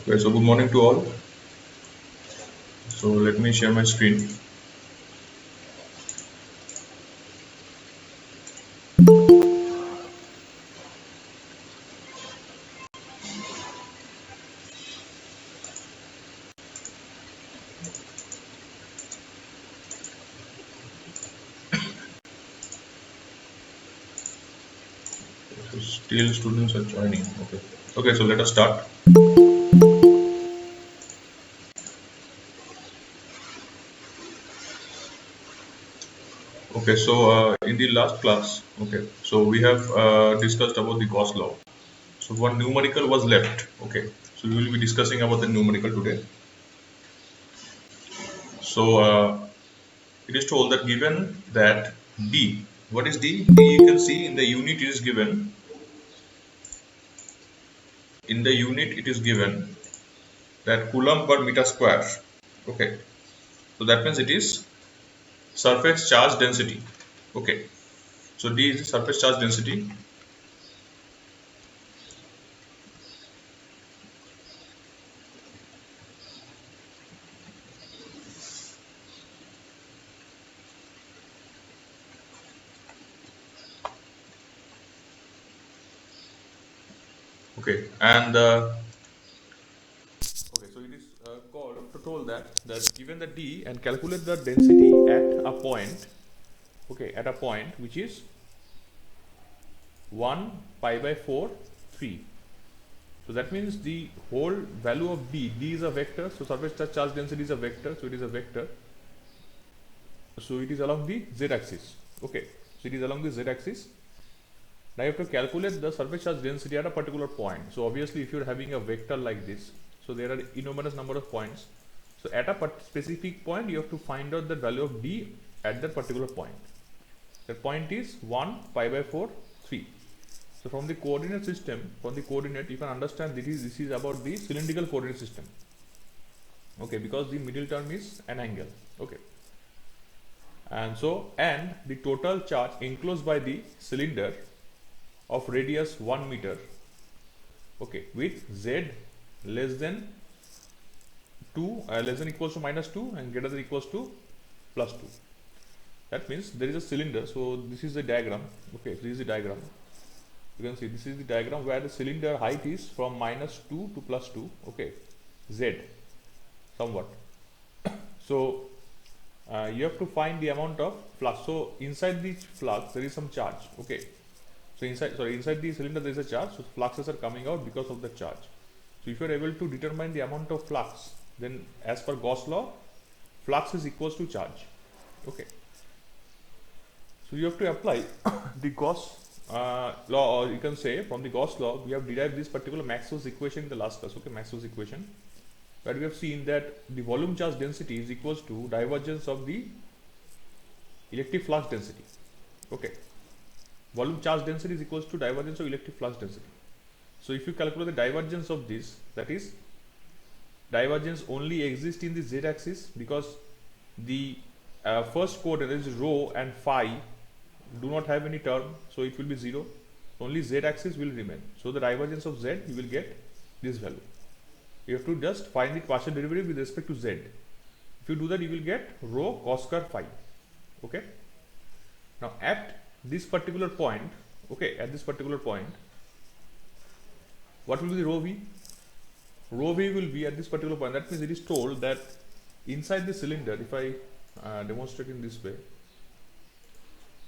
Okay, so good morning to all. So let me share my screen. So still students are joining. Okay. Okay, so let us start. Okay, so in the last class, okay, so we have discussed about the Gauss law. So one numerical was left. Okay, so we will be discussing about the numerical today. So it is told that given that D, what is D? D you can see in the unit it is given. In the unit it is given that coulomb per meter square. Okay, so that means it is surface charge density. Okay, so D is the surface charge density. Okay, and okay, so it is told that given the D and calculate the density at a point. Okay, at a point which is 1 pi by 4 3. So that means the whole value of D is a vector. So surface charge density is a vector. So it is a vector. So it is along the z-axis. Okay, so it is along the z-axis. Now you have to calculate the surface charge density at a particular point. So obviously if you are having a vector like this, so there are enormous number of points. So at a specific point you have to find out the value of D at that particular point. The point is 1 pi by 4 3. So from the coordinate system, from the coordinate you can understand this is about the cylindrical coordinate system. Okay, because the middle term is an angle. Okay, and so and the total charge enclosed by the cylinder of radius 1 meter, okay, with z less than 2 less than equals to minus 2 and greater than equals to plus 2. That means there is a cylinder. So this is the diagram. Okay, this is the diagram. You can see this is the diagram where the cylinder height is from minus 2 to plus 2. Okay, z somewhat. So you have to find the amount of flux. So inside the flux there is some charge. Okay, so inside the cylinder there is a charge. So fluxes are coming out because of the charge. So if you are able to determine the amount of flux, then as per Gauss law, flux is equals to charge. Okay, so you have to apply the Gauss law, or you can say from the Gauss law we have derived this particular Maxwell's equation in the last class. Okay, Maxwell's equation, where we have seen that the volume charge density is equals to divergence of the electric flux density. Okay, volume charge density is equals to divergence of electric flux density. So if you calculate the divergence of this, that is divergence only exists in the z-axis, because the first coordinate is rho and phi do not have any term, so it will be 0. Only z-axis will remain. So the divergence of z, you will get this value. You have to just find the partial derivative with respect to z. If you do that, you will get rho cos square phi. Okay. Now at this particular point, okay, at this particular point, what will be the rho v? Rho v will be at this particular point. That means it is told that inside the cylinder, if I demonstrate in this way,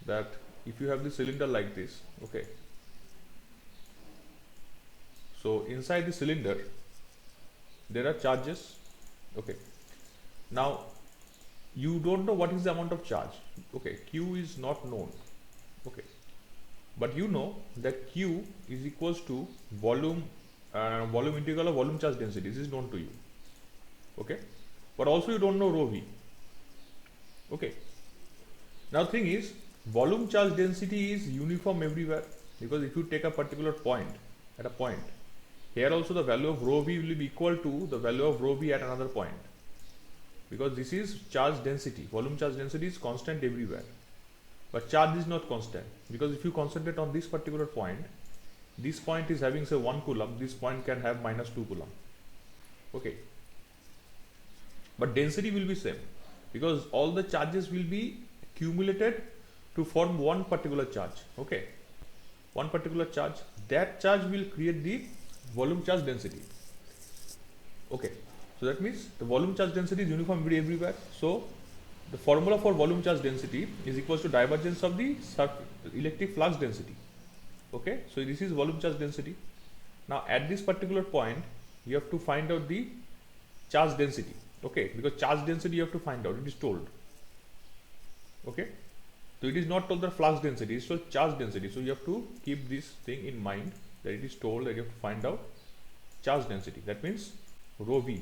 that if you have the cylinder like this, okay, so inside the cylinder there are charges. Okay, now you don't know what is the amount of charge. Okay, q is not known. Okay, but you know that q is equals to volume integral of volume charge density. This is known to you. Okay, but also you don't know rho v. Okay, now thing is, volume charge density is uniform everywhere, because if you take a particular point, at a point, here also the value of rho v will be equal to the value of rho v at another point, because this is charge density. Volume charge density is constant everywhere, but charge is not constant, because if you concentrate on this particular point, this point is having say 1 coulomb, this point can have minus 2 coulomb. Okay, but density will be same because all the charges will be accumulated to form one particular charge. Okay, one particular charge, that charge will create the volume charge density. Okay, so that means the volume charge density is uniform everywhere. So the formula for volume charge density is equals to divergence of the electric flux density. Okay, so this is volume charge density. Now at this particular point you have to find out the charge density. Okay, because charge density you have to find out, it is told. Okay, so it is not told the flux density, it is told charge density. So you have to keep this thing in mind, that it is told that you have to find out charge density. That means rho v.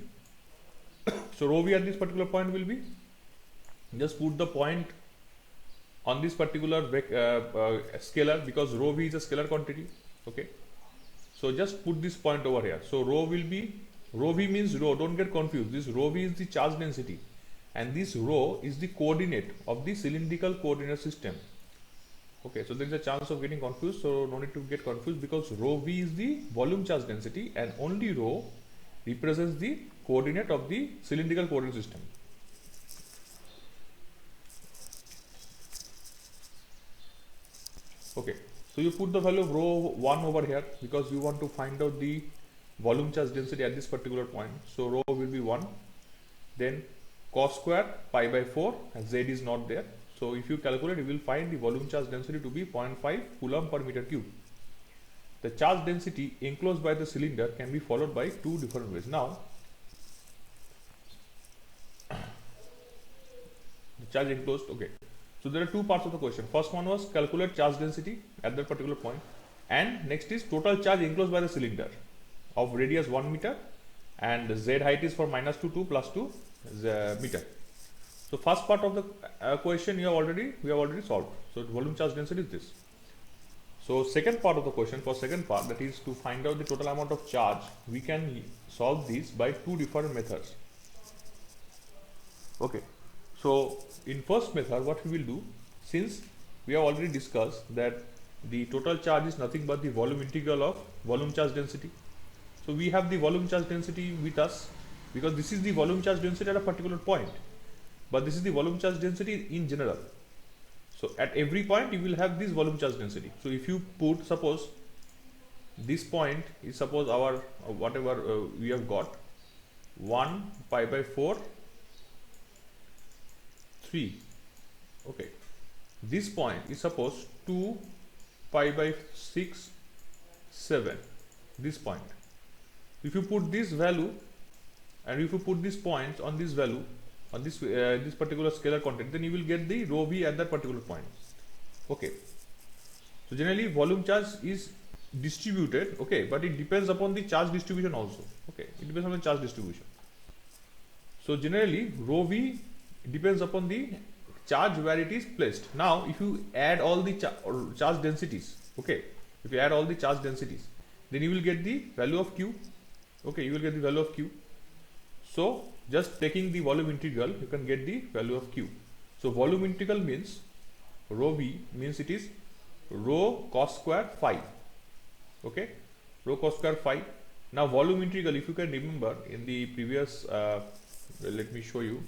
So rho v at this particular point will be, just put the point on this particular scalar, because rho v is a scalar quantity. Okay, so just put this point over here. So rho will be, rho v means rho, don't get confused, this rho v is the charge density and this rho is the coordinate of the cylindrical coordinate system. Okay, so there is a chance of getting confused, so no need to get confused, because rho v is the volume charge density and only rho represents the coordinate of the cylindrical coordinate system. Okay, so you put the value of rho 1 over here because you want to find out the volume charge density at this particular point. So rho will be 1, then cos square pi by 4, and z is not there. So if you calculate, you will find the volume charge density to be 0.5 coulomb per meter cube. The charge density enclosed by the cylinder can be followed by two different ways. Now, the charge enclosed, okay. So there are two parts of the question. First one was calculate charge density at that particular point, and next is total charge enclosed by the cylinder of radius 1 meter, and the z height is for -2 to +2 meter. So first part of the question we have already solved. So volume charge density is this. So second part of the question, for second part, that is to find out the total amount of charge, we can solve this by two different methods. Okay, so in first method what we will do, since we have already discussed that the total charge is nothing but the volume integral of volume charge density. So we have the volume charge density with us because this is the volume charge density at a particular point, but this is the volume charge density in general. So at every point you will have this volume charge density. So if you put, suppose this point is, suppose our whatever we have got 1 pi by 4 3. Okay, this point is suppose 2 pi by 6 7, this point. If you put this value and if you put this point on this value on this this particular scalar quantity, then you will get the rho v at that particular point. Okay, so generally volume charge is distributed, okay, but it depends upon the charge distribution also. Okay, it depends on the charge distribution. So generally rho v depends upon the charge where it is placed. Now if you add all the charge densities, okay, if you add all the charge densities, then you will get the value of q. Okay, you will get the value of q. So just taking the volume integral, you can get the value of q. So volume integral means rho v means it is rho cos square phi. Okay, rho cos square phi. Now volume integral, if you can remember in the previous let me show you.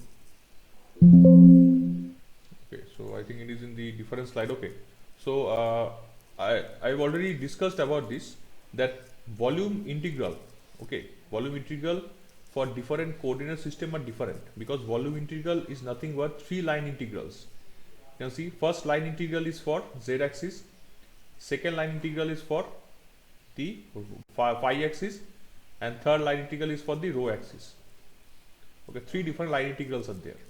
Okay, so I think it is in the different slide. Okay, so I've already discussed about this, that volume integral, okay, volume integral for different coordinate system are different, because volume integral is nothing but three line integrals. You can see first line integral is for z axis, second line integral is for the phi axis, and third line integral is for the rho axis. Okay, three different line integrals are there.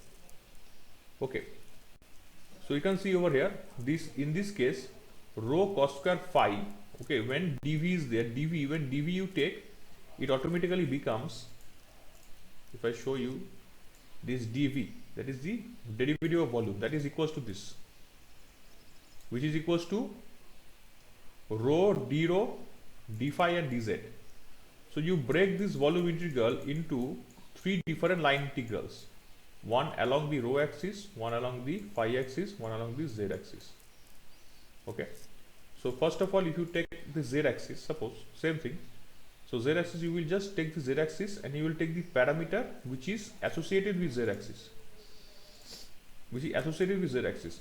Okay, so you can see over here, this in this case rho cos square phi, okay, when dv is there, dv, when dv you take, it automatically becomes, if I show you this dv, that is the derivative of volume, that is equals to this, which is equals to rho d rho d phi and dz. So you break this volume integral into three different line integrals, one along the rho axis, one along the phi axis, one along the z axis. Okay, so first of all, if you take the z axis, suppose same thing, So z axis, you will just take the z axis and you will take the parameter which is associated with z axis,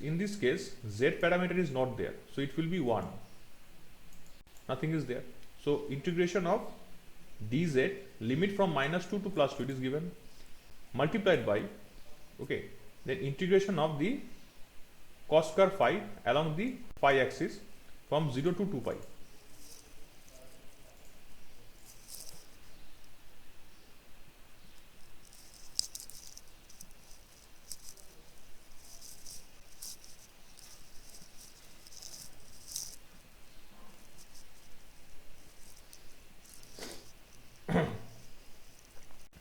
In this case, z parameter is not there, so it will be 1. Nothing is there. So integration of dz, limit from -2 to +2, it is given, multiplied by, okay, then integration of the cos square phi along the phi axis from 0 to 2 pi.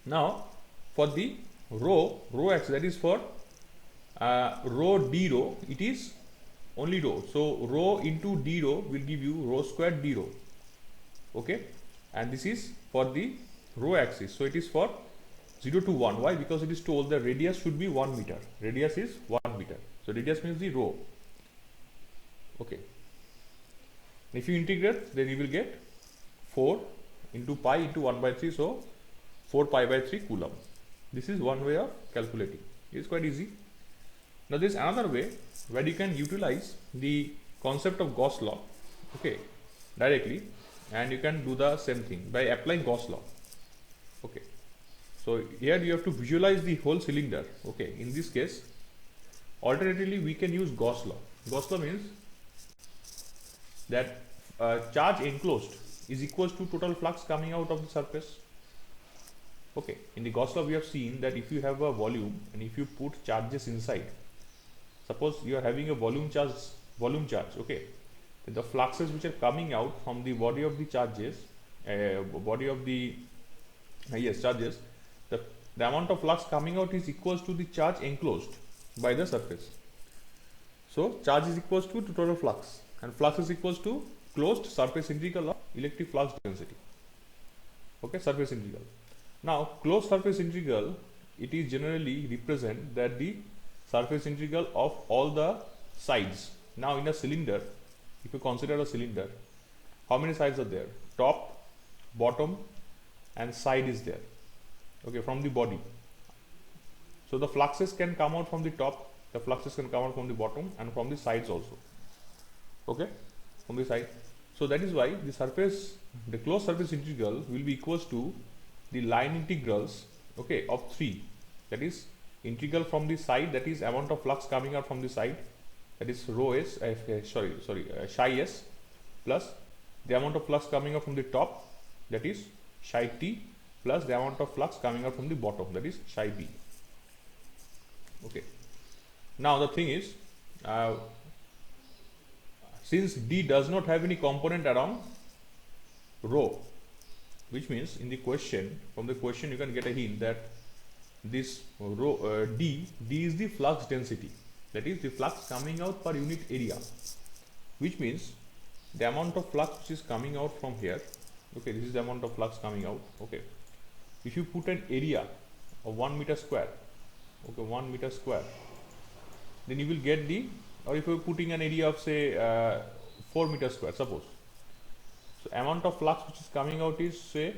Now for the rho axis, that is for rho d rho, it is only rho. So rho into d rho will give you rho squared d rho. Okay, and this is for the rho axis. So it is for 0 to 1. Why? Because it is told the radius should be 1 meter. Radius is 1 meter. So radius means the rho. Okay. If you integrate, then you will get 4 into pi into 1 by 3. So 4 pi by 3 coulomb. This is one way of calculating. It is quite easy. Now there is another way where you can utilize the concept of Gauss law, okay, directly, and you can do the same thing by applying Gauss law. Okay, so here you have to visualize the whole cylinder. Okay, in this case, alternatively we can use Gauss law. Gauss law means that charge enclosed is equals to total flux coming out of the surface. Okay, in the Gauss law we have seen that if you have a volume and if you put charges inside, suppose you are having a volume charge, okay, the fluxes which are coming out from the body of the charges, charges, the amount of flux coming out is equals to the charge enclosed by the surface. So charge is equals to total flux, and flux is equals to closed surface integral of electric flux density. Okay, surface integral. Now closed surface integral, it is generally represent that the surface integral of all the sides. Now in a cylinder, if you consider a cylinder, how many sides are there? Top, bottom and side is there, okay, from the body. So the fluxes can come out from the top, the fluxes can come out from the bottom and from the sides also, okay, from the side. So that is why the closed surface integral will be equals to the line integrals, okay, of 3, that is integral from the side, that is amount of flux coming out from the side, that is rho s, psi s, plus the amount of flux coming out from the top, that is psi t, plus the amount of flux coming out from the bottom, that is psi b. Okay. Now the thing is, since d does not have any component around rho, which means in the question, from the question you can get a hint that this rho d is the flux density, that is the flux coming out per unit area, which means the amount of flux which is coming out from here, okay, this is the amount of flux coming out. Okay, if you put an area of 1 meter square, okay, 1 meter square, then you will get the, or if you are putting an area of say 4 meter square, suppose, so amount of flux which is coming out is say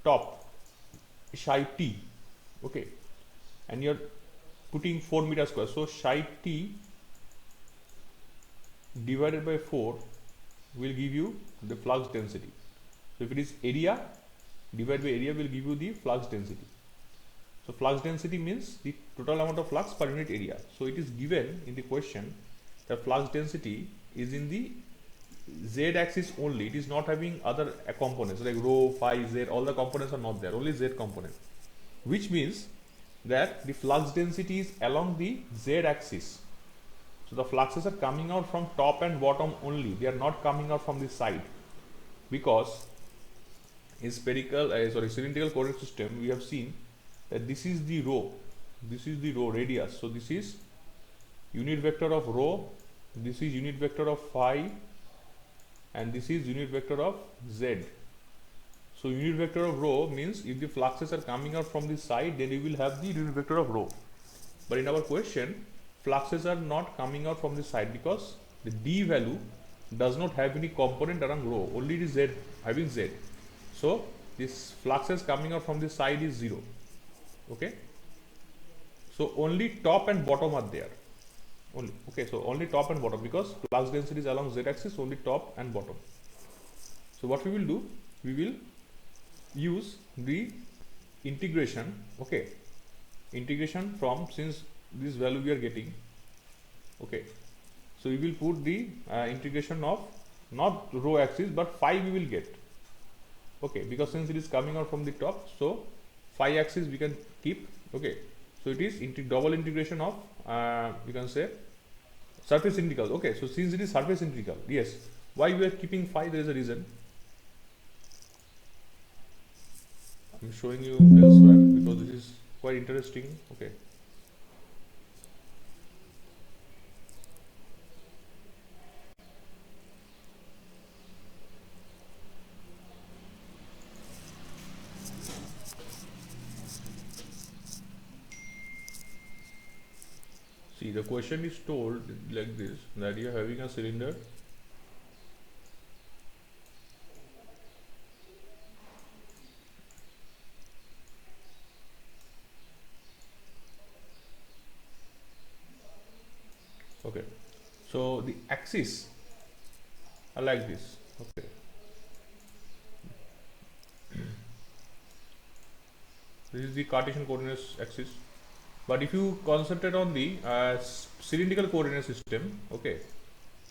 top psi t, okay, and you are putting 4 meter square, so psi t divided by 4 will give you the flux density. So if it is area divided by area will give you the flux density. So flux density means the total amount of flux per unit area. So it is given in the question that flux density is in the z axis only, it is not having other components like rho, phi, z, all the components are not there, only z component, which means that the flux density is along the z axis. So the fluxes are coming out from top and bottom only, they are not coming out from the side, because in cylindrical coordinate system we have seen that this is the rho radius, so this is unit vector of rho, this is unit vector of phi, and this is unit vector of z. So unit vector of rho means if the fluxes are coming out from the side, then you will have the unit vector of rho. But in our question, fluxes are not coming out from the side because the d value does not have any component around rho, only it is z, having z. So this fluxes coming out from this side is 0. Okay, so only top and bottom are there only. Okay, so only top and bottom, because flux density is along z axis, only top and bottom. So what we will do, we will use the integration. Okay, integration from, since this value we are getting, okay, so we will put the integration of not rho axis but phi we will get. Okay, because since it is coming out from the top, so phi axis we can keep. Okay, so it is double integration of you can say surface integral. Okay, so since it is surface integral, yes, why we are keeping phi, there is a reason. I'm showing you elsewhere because this is quite interesting. Okay, see, the question is told like this, that you are having a cylinder okay, so the axis are like this. Okay, this is the Cartesian coordinates axis, but if you concentrate on the cylindrical coordinate system, okay,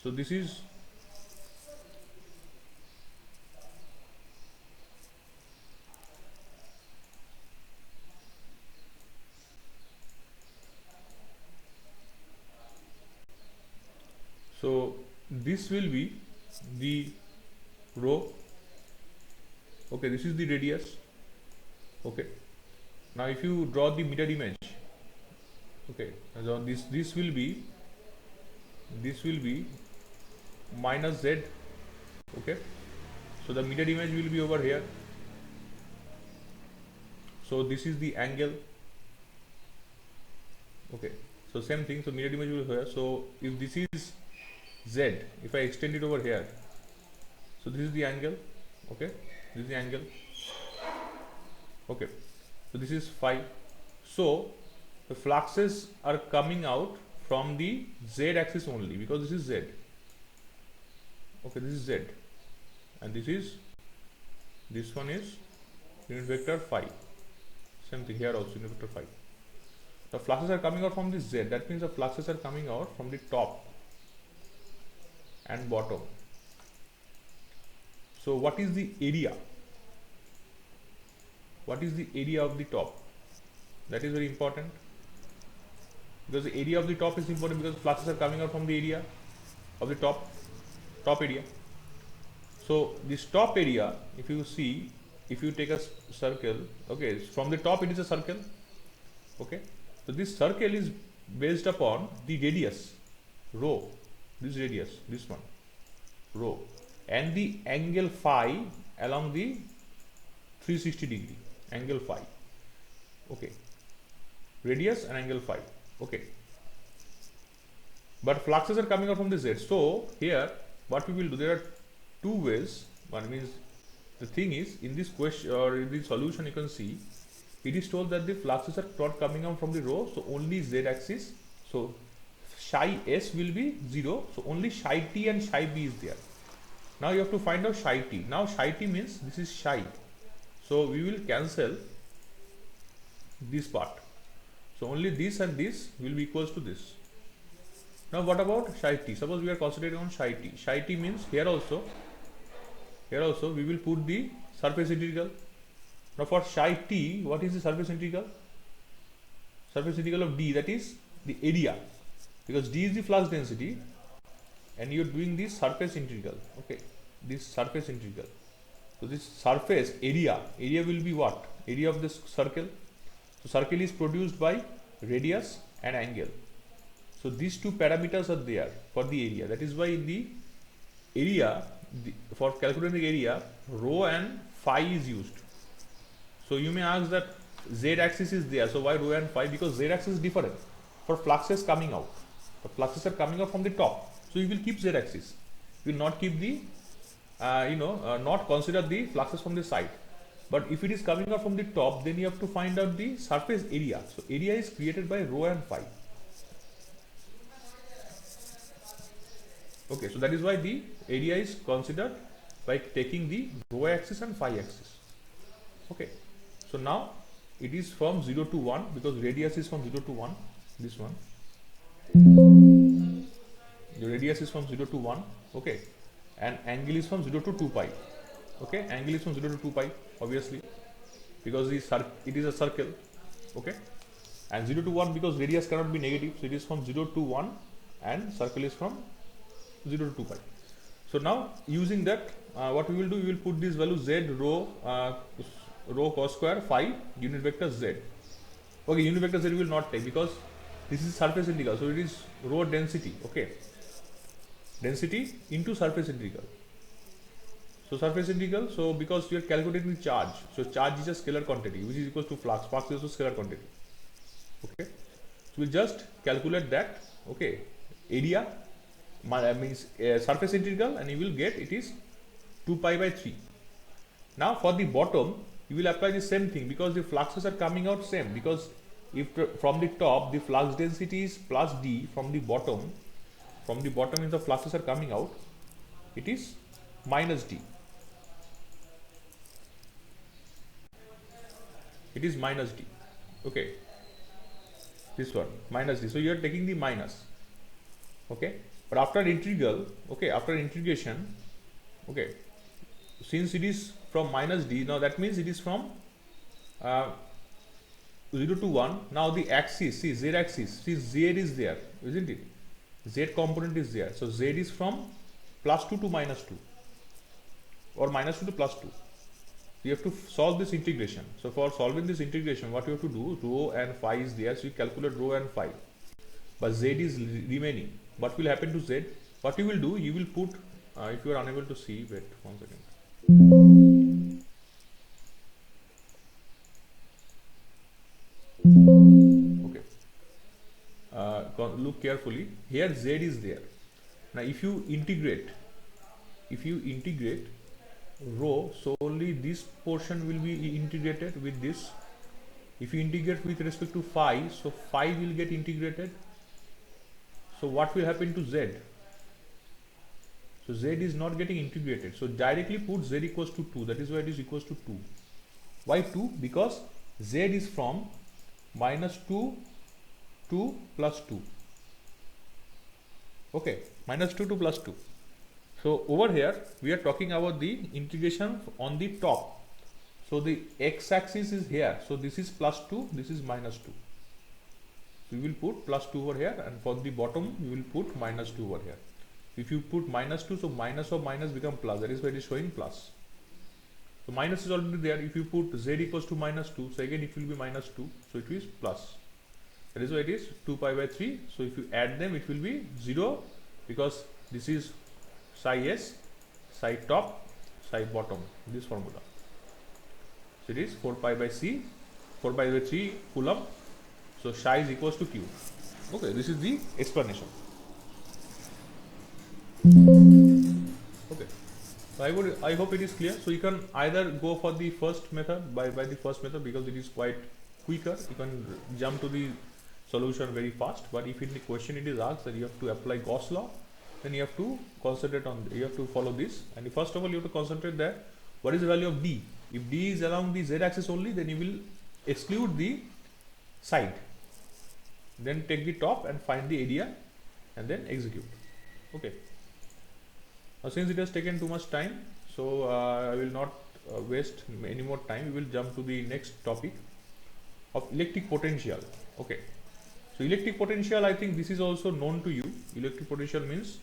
so this is so this will be the rho. Okay, this is the radius. Okay, now if you draw the mirror image, okay, so this will be minus z. Okay, so the mirror image will be over here. So this is the angle. Okay, so same thing, so mirror image will be here. So if this is z, if I extend it over here, so this is the angle. Okay, this is the angle. Okay, so this is phi. So the fluxes are coming out from the z axis only, because this is z. Okay, this is z, and this one is unit vector phi. Same thing here also, unit vector phi. The fluxes are coming out from this z. That means the fluxes are coming out from the top and bottom. So what is the area? What is the area of the top? That is very important, because the area of the top is important, because fluxes are coming out from the area of the top area. So this top area, if you see, if you take a circle, okay, from the top it is a circle. Okay, so this circle is based upon the radius rho, this radius, this one rho, and the angle phi along the 360 degree angle phi. Okay, radius and angle phi. Okay, but fluxes are coming out from the z. So here what we will do, there are two ways. One means, the thing is, in this question or in the solution, you can see it is told that the fluxes are not coming out from the rho, so only z axis. So psi s will be 0, so only psi t and psi b is there. Now you have to find out psi t. Now psi t means this is psi, so we will cancel this part. So only this and this will be equals to this. Now what about psi t? Suppose we are concentrating on psi t. Psi t means here also we will put the surface integral. Now for psi t, what is the surface integral? Surface integral of d, that is the area, because d is the flux density and you are doing this surface integral. Okay, this surface integral. So this surface area will be what? Area of this circle. So circle is produced by radius and angle. So these two parameters are there for the area. That is why in the area, for calculating area, rho and phi is used. So you may ask that z axis is there, so why rho and phi? Because z axis is different for fluxes coming out. The fluxes are coming out from the top, so you will keep z axis. You will not keep the not consider the fluxes from the side. But if it is coming out from the top, then you have to find out the surface area. So area is created by rho and phi. Okay, so that is why the area is considered by taking the rho axis and phi axis. Okay, so now it is from 0 to 1 because radius is from 0 to 1. This one, the radius is from 0 to 1. Okay, and angle is from 0 to 2 pi. Okay, angle is from 0 to 2 pi, obviously, because it is a circle. Okay, and 0 to 1 because radius cannot be negative, so it is from 0 to 1, and circle is from 0 to 2 pi. So now using that, what we will do, we will put this value z rho cos square phi unit vector z. Okay, unit vector z we will not take because this is surface integral, so it is rho density. Okay, density into surface integral. So surface integral, so because you are calculating charge, so charge is a scalar quantity which is equal to flux, flux is also scalar quantity. Okay, so we'll just calculate that. Okay, area means surface integral, and you will get it is 2 pi by 3. Now for the bottom, you will apply the same thing because the fluxes are coming out same, because if from the top the flux density is plus d, from the bottom if the fluxes are coming out, it is minus d. It is minus d. Okay, this one minus d, so you are taking the minus. Okay, but after integral, okay, after integration, okay, since it is from minus d, now that means it is from 0 to 1. Now the axis, see z axis, see z is there, isn't it? Z component is there, so z is from plus 2 to minus 2, or minus 2 to plus 2. You have to solve this integration. So for solving this integration, what you have to do, rho and phi is there, so you calculate rho and phi, but z is remaining. What will happen to z? What you will do, you will put, if you are unable to see, wait 1 second. Okay, look carefully. Here z is there. Now if you integrate rho, so only this portion will be integrated with this. If you integrate with respect to phi, so phi will get integrated. So what will happen to z? So z is not getting integrated. So directly put z equals to 2. That is why it is equals to 2. Why 2? Because z is from minus 2 to plus 2. Okay, minus 2 to plus 2. So over here we are talking about the integration on the top. So the x-axis is here. So this is plus 2, this is minus 2. So we will put plus 2 over here, and for the bottom we will put minus 2 over here. If you put minus 2, so minus of minus become plus. That is why it is showing plus. So minus is already there. If you put z equals to minus 2, so again it will be minus 2. So it is plus. That is why it is 2 pi by 3. So if you add them, it will be 0, because this is psi s, psi top, psi bottom, this formula. So it is 4 pi by c, 4 pi by 3 coulomb. So psi is equals to q. Okay, this is the explanation. Okay, so I hope it is clear. So you can either go for the first method, by the first method, because it is quite quicker. You can jump to the solution very fast. But if in the question it is asked that you have to apply Gauss law, then you have to concentrate on, you have to follow this. And first of all, you have to concentrate that what is the value of d. If d is along the z axis only, then you will exclude the side, then take the top and find the area and then execute. Okay, now since it has taken too much time, so I will not waste any more time. We will jump to the next topic of electric potential. Okay, so electric potential, I think this is also known to you. Electric potential means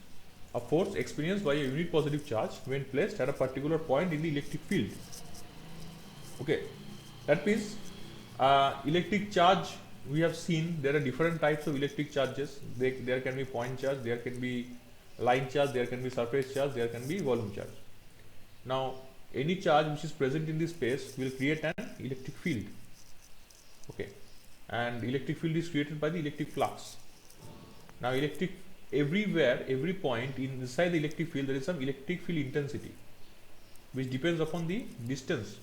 a force experienced by a unit positive charge when placed at a particular point in the electric field. Okay, that means electric charge, we have seen there are different types of electric charges. There can be point charge, there can be line charge, there can be surface charge, there can be volume charge. Now any charge which is present in this space will create an electric field. Okay, and electric field is created by the electric flux. Now everywhere, every point inside the electric field, there is some electric field intensity which depends upon the distance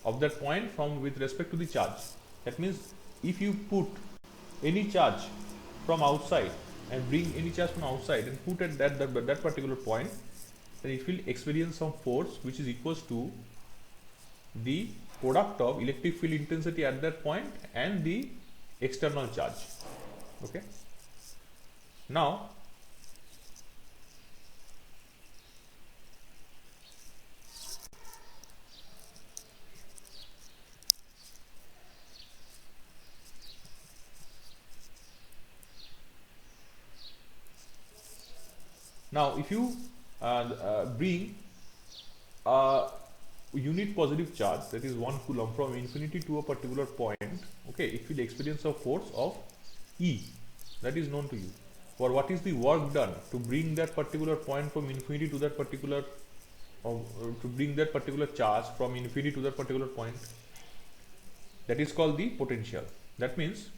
of that point from with respect to the charge. That means if you put any charge from outside and bring any charge from outside and put at that particular point, then it will experience some force which is equals to the product of electric field intensity at that point and the external charge. Okay. Now if you bring a unit positive charge, that is 1 coulomb, from infinity to a particular point, okay, it will experience a force of E, that is known to you. For what is the work done to bring that particular point from infinity to that particular, to bring that particular charge from infinity to that particular point? That is called the potential. That means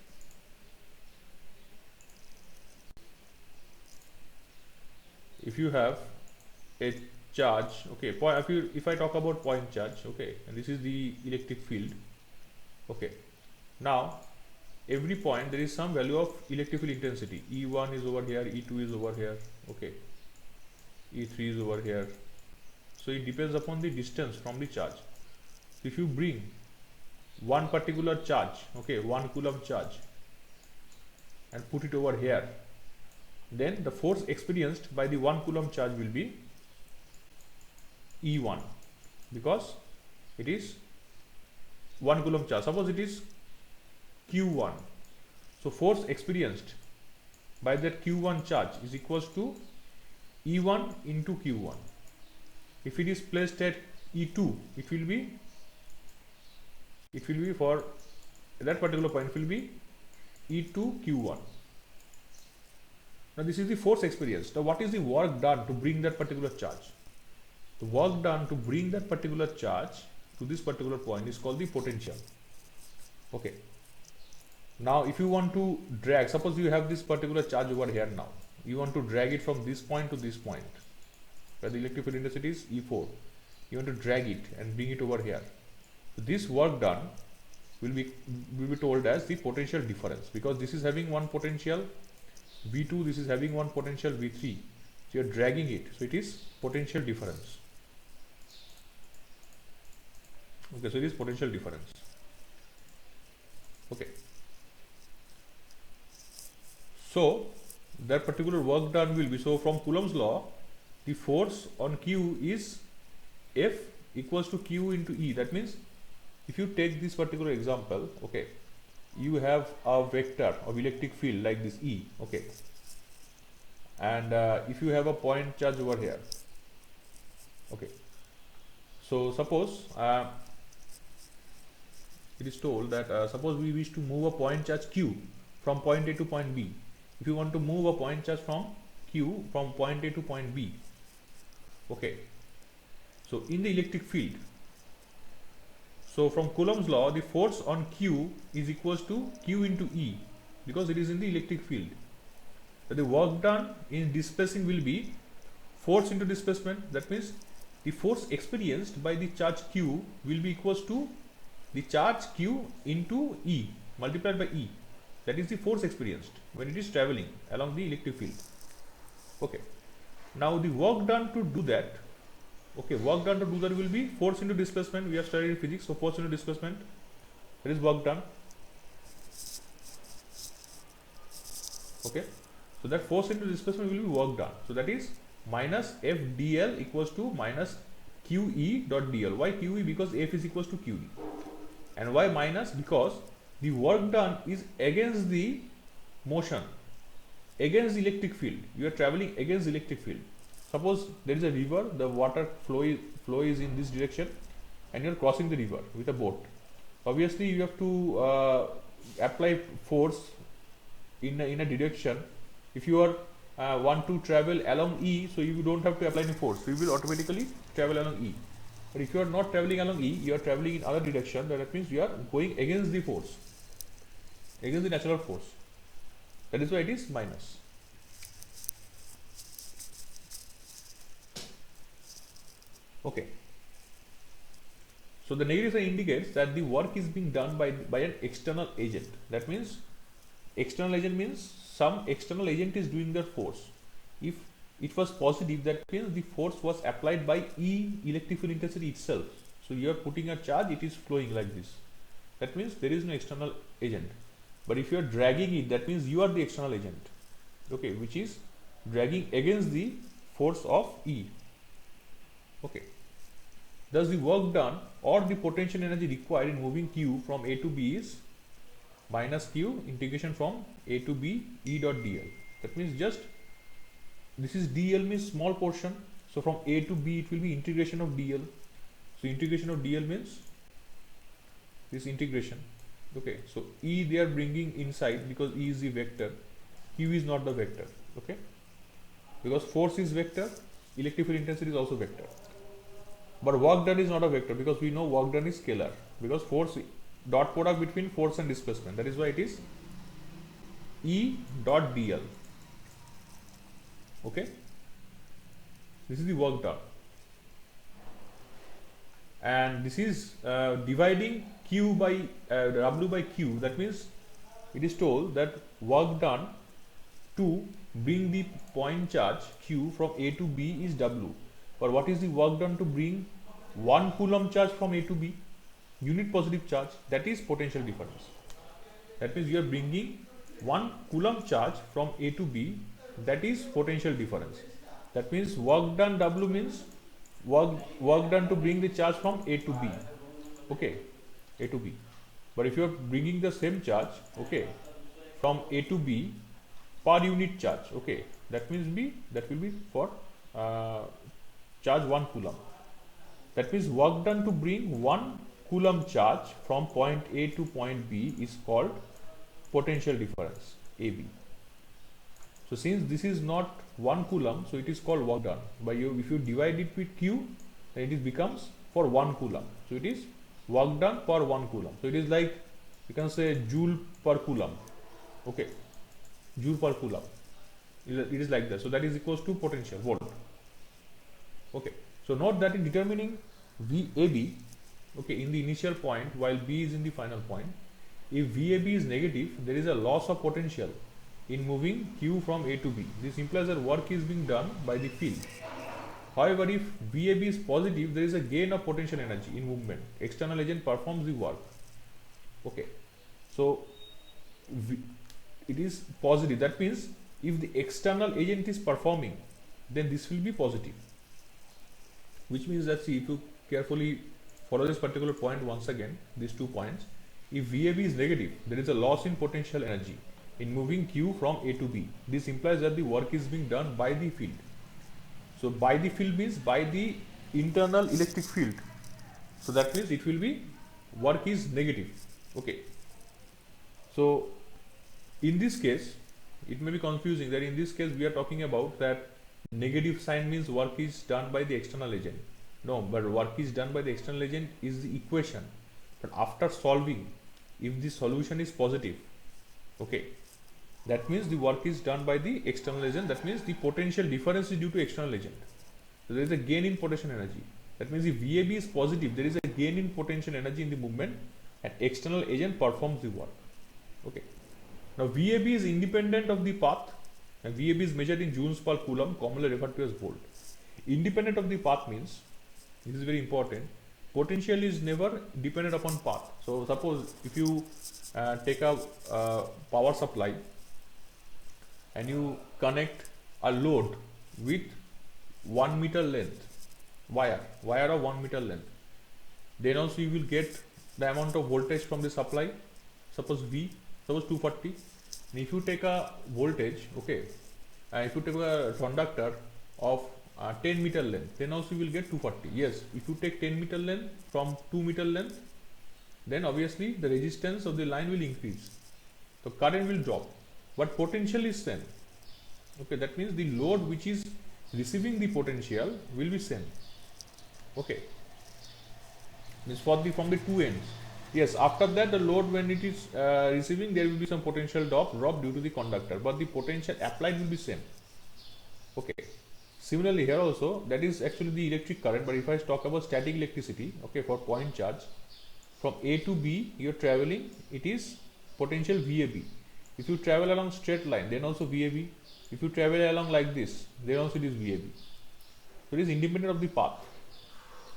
if you have a charge, okay, if I talk about point charge, okay, and this is the electric field, okay, now every point there is some value of electric field intensity. E1 is over here, E2 is over here, okay, E3 is over here. So it depends upon the distance from the charge. So if you bring one particular charge, okay, 1 coulomb charge, and put it over here, then the force experienced by the 1 coulomb charge will be E1, because it is 1 coulomb charge. Suppose it is Q1. So force experienced by that Q1 charge is equals to E1 into Q1. If it is placed at E2, it will be for that particular point, it will be E2 Q1. Now this is the force experienced. Now what is the work done to bring that particular charge? The work done to bring that particular charge to this particular point is called the potential. Okay. Now if you want to drag, suppose you have this particular charge over here now. You want to drag it from this point to this point, where the electric field intensity is E4. You want to drag it and bring it over here. So this work done will be told as the potential difference, because this is having one potential V2, this is having one potential V3. So you are dragging it, so it is potential difference. Okay, so it is potential difference. Okay. So that particular work done will be, so from Coulomb's law, the force on Q is F equals to Q into E. That means if you take this particular example, okay, you have a vector of electric field like this E, okay, and if you have a point charge over here, okay, so suppose it is told that suppose we wish to move a point charge Q from point A to point B. If you want to move a point charge from Q from point A to point B, okay, so in the electric field, so from Coulomb's law, the force on Q is equals to Q into E, because it is in the electric field. So the work done in displacing will be force into displacement. That means the force experienced by the charge Q will be equals to the charge Q into E multiplied by E. That is the force experienced when it is traveling along the electric field. Okay. Now the work done to do that, okay, work done to do that will be force into displacement. We have studied in physics, so force into displacement, that is work done. Okay, so that force into displacement will be work done. So that is minus F dl equals to minus QE dot dl. Why QE? Because F is equals to QE. And why minus? Because the work done is against the motion, against the electric field. You are traveling against the electric field. Suppose there is a river, the water flow is in this direction, and you are crossing the river with a boat. Obviously you have to apply force in a direction. If you are want to travel along E, so you don't have to apply any force, so you will automatically travel along E. But if you are not traveling along E, you are traveling in other direction, that means you are going against the force, against the natural force. That is why it is minus. Okay. So the negative sign indicates that the work is being done by an external agent. That means external agent means some external agent is doing the force. If it was positive, that means the force was applied by E electric field intensity itself. So you are putting a charge, it is flowing like this. That means there is no external agent. But if you are dragging it, that means you are the external agent, okay, which is dragging against the force of E. Okay. Thus the work done or the potential energy required in moving Q from A to B is minus Q integration from A to B E dot dl. That means just this is dl means small portion. So from A to B it will be integration of dl. So integration of dl means this integration. Okay, so E they are bringing inside because E is the vector, Q is not the vector. Okay, because force is vector, electric field intensity is also vector. But work done is not a vector because we know work done is scalar, because force dot product between force and displacement. That is why it is E dot dl. Okay, this is the work done, and this is dividing Q by W by Q. That means it is told that work done to bring the point charge Q from A to B is W. But what is the work done to bring 1 coulomb charge from A to B? Unit positive charge, that is potential difference. That means you are bringing 1 coulomb charge from A to B, that is potential difference. That means work done W means work done to bring the charge from A to B. Okay, A to B. But if you are bringing the same charge, okay, from A to B per unit charge, okay, that means that will be for charge 1 coulomb. That means work done to bring 1 coulomb charge from point A to point B is called potential difference, AB. So since this is not 1 coulomb, so it is called work done. By if you divide it with Q, then it becomes for 1 coulomb. So it is work done per 1 coulomb. So it is like you can say joule per coulomb. Okay, joule per coulomb. It is like that. So that is equals to potential volt. Okay, so note that in determining VAB, okay, in the initial point while B is in the final point, if VAB is negative, there is a loss of potential in moving Q from A to B. This implies that work is being done by the field. However, if VAB is positive, there is a gain of potential energy in movement. External agent performs the work. Okay, so it is positive. That means if the external agent is performing, then this will be positive. Which means that, see, if you carefully follow this particular point once again, these 2 points, if VAB is negative, there is a loss in potential energy in moving Q from A to B. This implies that the work is being done by the field. So by the field means by the internal electric field. So that means it will be work is negative. Okay. So in this case, it may be confusing that in this case we are talking about that negative sign means work is done by the external agent. No, but work is done by the external agent is the equation. But after solving, if the solution is positive, okay, that means the work is done by the external agent. That means the potential difference is due to external agent. So there is a gain in potential energy. That means if VAB is positive, there is a gain in potential energy in the movement, and external agent performs the work. Okay. Now VAB is independent of the path, and VAB is measured in joules per coulomb, commonly referred to as volt. Independent of the path means, this is very important, potential is never dependent upon path. So suppose if you take a power supply and you connect a load with 1 meter length wire of 1 meter length, then also you will get the amount of voltage from the supply, suppose V, suppose 240. And if you take a voltage, okay, if you take a conductor of 10 meter length, then also you will get 240. Yes, if you take 10 meter length from 2 meter length, then obviously the resistance of the line will increase, so current will drop, but potential is same. Okay, that means the load which is receiving the potential will be same. Okay, means for the from the 2 ends. Yes, after that the load when it is receiving, there will be some potential drop due to the conductor, but the potential applied will be same. Okay, Similarly here also, that is actually the electric current, but if I talk about static electricity, okay, for point charge, from A to B you're traveling, it is potential VAB. If you travel along straight line, then also VAB. If you travel along like this, then also it is VAB. So it is independent of the path.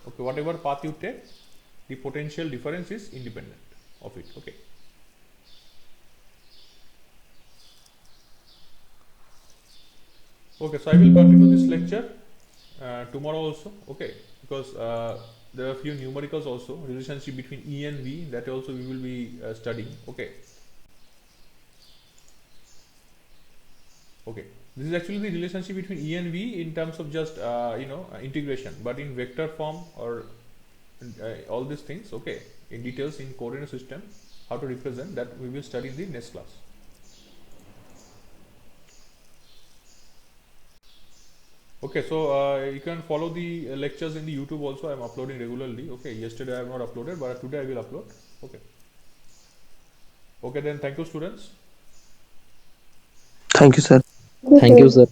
Okay, whatever path you take, the potential difference is independent of it. Okay. Okay, so I will continue this lecture tomorrow also. Okay, because there are a few numericals also, relationship between E and V, that also we will be studying. Okay. Okay, this is actually the relationship between E and V in terms of just integration, but in vector form or all these things. Okay, in details in coordinate system, how to represent that we will study in the next class. Okay, so you can follow the lectures in the YouTube also. I am uploading regularly. Okay, yesterday I have not uploaded, but today I will upload. Okay. Okay, then thank you, students. Thank you, sir. Thank you, sir.